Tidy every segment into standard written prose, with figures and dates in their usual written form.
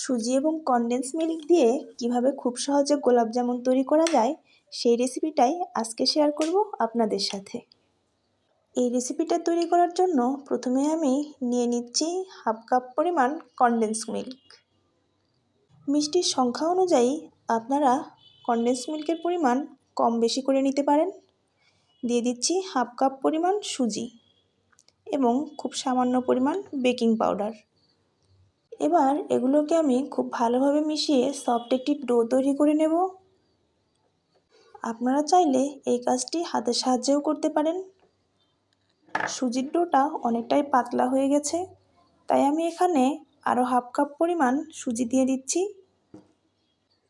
সুজি এবং condense milk দিয়ে কিভাবে খুব সহজে গোলাপ জামুন তৈরি করা যায় সেই রেসিপিটাই আজকে শেয়ার করব আপনাদের সাথে। এই রেসিপিটা তৈরি করার জন্য প্রথমে আমি নিয়ে নিচ্ছি হাফ কাপ পরিমাণ কনডেন্স মিল্ক। মিষ্টির সংখ্যা অনুযায়ী আপনারা কনডেন্স মিল্কের পরিমাণ কম বেশি করে নিতে পারেন। দিয়ে দিচ্ছি হাফ কাপ পরিমাণ সুজি এবং খুব সামান্য পরিমাণ বেকিং পাউডার। এবার এগুলোকে আমি খুব ভালোভাবে মিশিয়ে সফট একটি ডো তৈরি করে নেব। আপনারা চাইলে এই কাজটি হাতের সাহায্যেও করতে পারেন। সুজির ডোটা অনেকটাই পাতলা হয়ে গেছে, তাই আমি এখানে আরও হাফ কাপ পরিমাণ সুজি দিয়ে দিচ্ছি।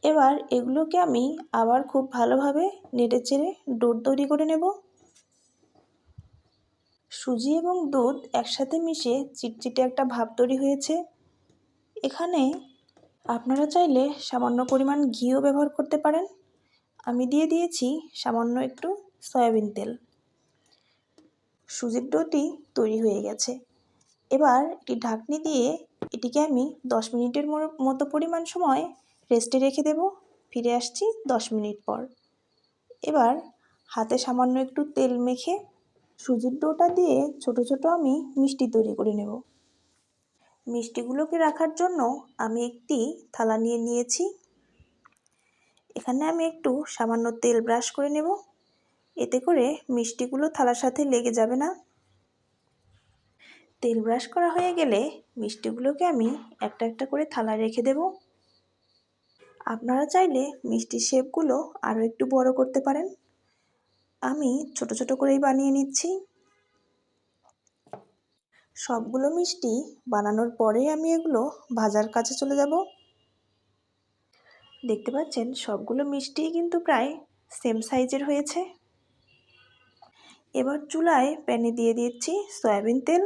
এবার এগুলোকে আমি আবার খুব ভালোভাবে নেড়েচেড়ে ডো তৈরি করে নেব। সুজি এবং দুধ একসাথে মিশে চিটচিটে একটা ভাব তৈরি হয়েছে। এখানে আপনারা চাইলে সামান্য পরিমাণ ঘিও ব্যবহার করতে পারেন। আমি দিয়ে দিয়েছি সামান্য একটু সয়াবিন তেল। সুজির ডোটি তৈরি হয়ে গেছে। এবার একটি ঢাকনি দিয়ে এটিকে আমি 10 মিনিটের মতো পরিমাণ সময় রেস্টে রেখে দেব। ফিরে আসছি 10 মিনিট পর। এবার হাতে সামান্য একটু তেল মেখে সুজির ডোটা দিয়ে ছোট ছোট আমি মিষ্টি তৈরি করে নেব। মিষ্টিগুলোকে রাখার জন্য আমি একটি থালা নিয়ে নিয়েছি। এখানে আমি একটু সামান্য তেল ব্রাশ করে নেব, এতে করে মিষ্টিগুলো থালার সাথে লেগে যাবে না। তেল ব্রাশ করা হয়ে গেলে মিষ্টিগুলোকে আমি একটা একটা করে থালায় রেখে দেব। আপনারা চাইলে মিষ্টির শেপগুলো আরও একটু বড় করতে পারেন। আমি ছোট ছোট করেই বানিয়ে নিচ্ছি। সবগুলো মিষ্টি বানানোর পরেই আমি এগুলো ভাজার কাজে চলে যাব। দেখতে পাচ্ছেন সবগুলো মিষ্টিই কিন্তু প্রায় সেম সাইজের হয়েছে। এবার চুলায় প্যানে দিয়ে দিচ্ছি সয়াবিন তেল।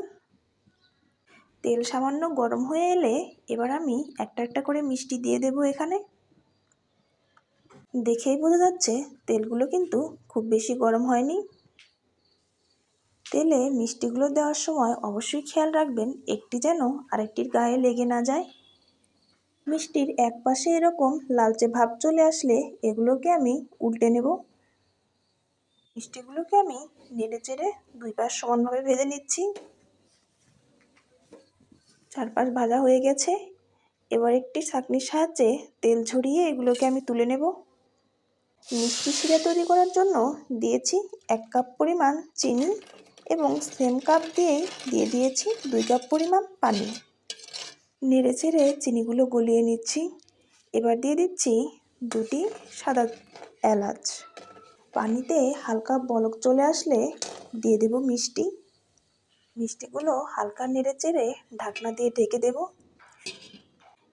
তেল সামান্য গরম হয়ে এলে এবার আমি একটা একটা করে মিষ্টি দিয়ে দেব। এখানে দেখেই বোঝা যাচ্ছে তেলগুলো কিন্তু খুব বেশি গরম হয়নি। তেলে মিষ্টিগুলো দেওয়ার সময় অবশ্যই খেয়াল রাখবেন একটি যেন আরেকটির গায়ে লেগে না যায়। মিষ্টির এক পাশে এরকম লালচে ভাব চলে আসলে এগুলোকে আমি উল্টে নেব। মিষ্টিগুলোকে আমি নেড়েচেড়ে দুই পাশ সমানভাবে ভেজে নিচ্ছি। চারপাশ ভাজা হয়ে গেছে। এবার একটি ছাঁকনির সাহায্যে তেল ঝরিয়ে এগুলোকে আমি তুলে নেব। মিষ্টি শিরা তৈরি করার জন্য দিয়েছি 1 কাপ পরিমাণ চিনি এবং সেম কাপ দিয়েই দিয়ে দিয়েছি 2 কাপ পরিমাণ পানি। নেড়েচেড়ে চিনিগুলো গলিয়ে নিচ্ছি। এবার দিয়ে দিচ্ছি 2টি সাদা এলাচ। পানিতে হালকা বলক চলে আসলে দিয়ে দেব মিষ্টি। মিষ্টিগুলো হালকা নেড়েচেড়ে ঢাকনা দিয়ে ঢেকে দেব।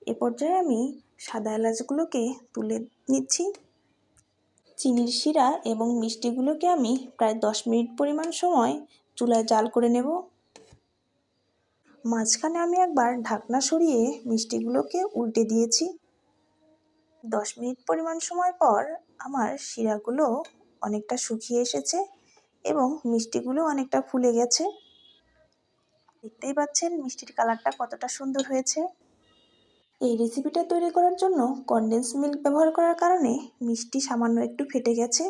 এ পর্যায়ে আমি সাদা এলাচগুলোকে তুলে নিচ্ছি। চিনির শিরা এবং মিষ্টিগুলোকে আমি প্রায় 10 মিনিট পরিমাণ সময় চুলায় জাল করে নেব। মাঝখানে আমি একবার ঢাকনা সরিয়ে মিষ্টিগুলোকে উল্টে দিয়েছি। 10 মিনিট পরিমাণ সময় পর আমার শিরাগুলো অনেকটা শুকিয়ে এসেছে এবং মিষ্টিগুলো অনেকটা ফুলে গেছে। দেখতেই পাচ্ছেন মিষ্টির কালারটা কতটা সুন্দর হয়েছে। এই রেসিপিটা তৈরি করার জন্য কনডেন্স মিল্ক ব্যবহার করার কারণে মিষ্টি সামান্য একটু ফেটে গেছে।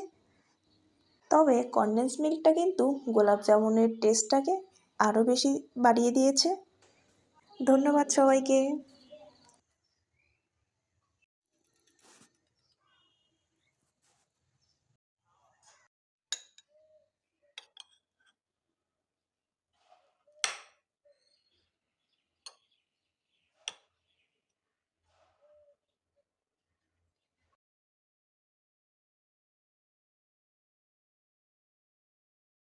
তবে কনডেন্স মিল্কটা কিন্তু গোলাপ জামুনের টেস্টটাকে আরও বেশি বাড়িয়ে দিয়েছে। ধন্যবাদ সবাইকে।